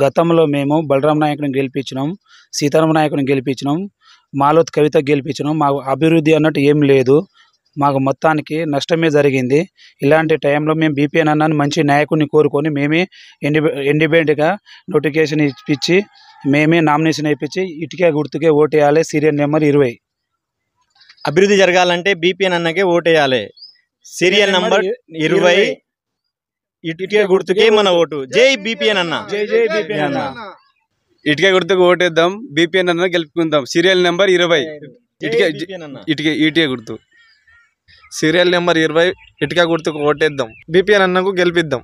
గతంలో మేము బలరాం నాయకుని గెలిపించినాం, సీతారామ నాయకుని గెలిపించినాం, మాలోత్ కవిత గెలిపించినాం. మాకు అభివృద్ధి అన్నట్టు ఏం లేదు. మాకు మొత్తానికి నష్టమే జరిగింది. ఇలాంటి టైంలో మేము బీపీఎన్ అన్నని మంచి నాయకుడిని కోరుకొని మేమే ఇండిపెండెంట్గా నోటిఫికేషన్ ఇప్పించి మేమే నామినేషన్ ఇప్పించి ఇటుకే గుర్తుకే ఓటేయాలి. Serial number 20. అభివృద్ధి జరగాలంటే బీపీఎన్ అన్నకే ఓటేయాలి. సీరియల్ నంబర్ 20 ఇటుకే గుర్తుకే మన ఓటు. జై బీపీఎన్ అన్న. జై జై బీపీఎన్ అన్న. ఇటుకే గుర్తుకు ఓటేద్దాం, బీపీఎన్ అన్న గెలుపుకుందాం. సీరియల్ నెంబర్ 20 ఇటుకే గుర్తు. సీరియల్ నెంబర్ 20 ఇటుక గుర్తుకు ఓటేద్దాం, బీపీఎన్ అన్నకు గెలిపిద్దాం.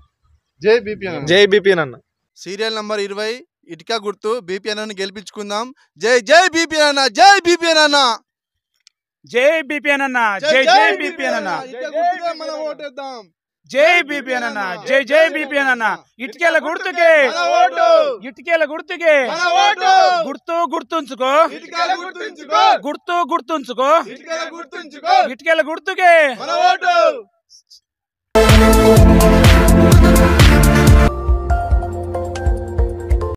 జై బీపీఎన్. జై బీపీఎన్ అన్న. సీరియల్ నంబర్ 20 ఇటుక గుర్తు, బీపీఎన్ అన్న గెలిపించుకుందాం. జై జై బీపీఎన్ అన్న. జై బీపీఎన్ అన్న. జై బీపీఎన్ అన్న. జై జై బీపీఎన్ అన్న. మనం ఓటేద్దాం. జై బీపీఎన్ అన్న. జై జై బీపీఎన్ అన్న. ఇటుకేల గుర్తుకే ఇటుకేల గుర్తుకే గుర్తు గుర్తుంచుకో. గుర్తు గుర్తుంచుకో. ఇటుకేల గుర్తుకే.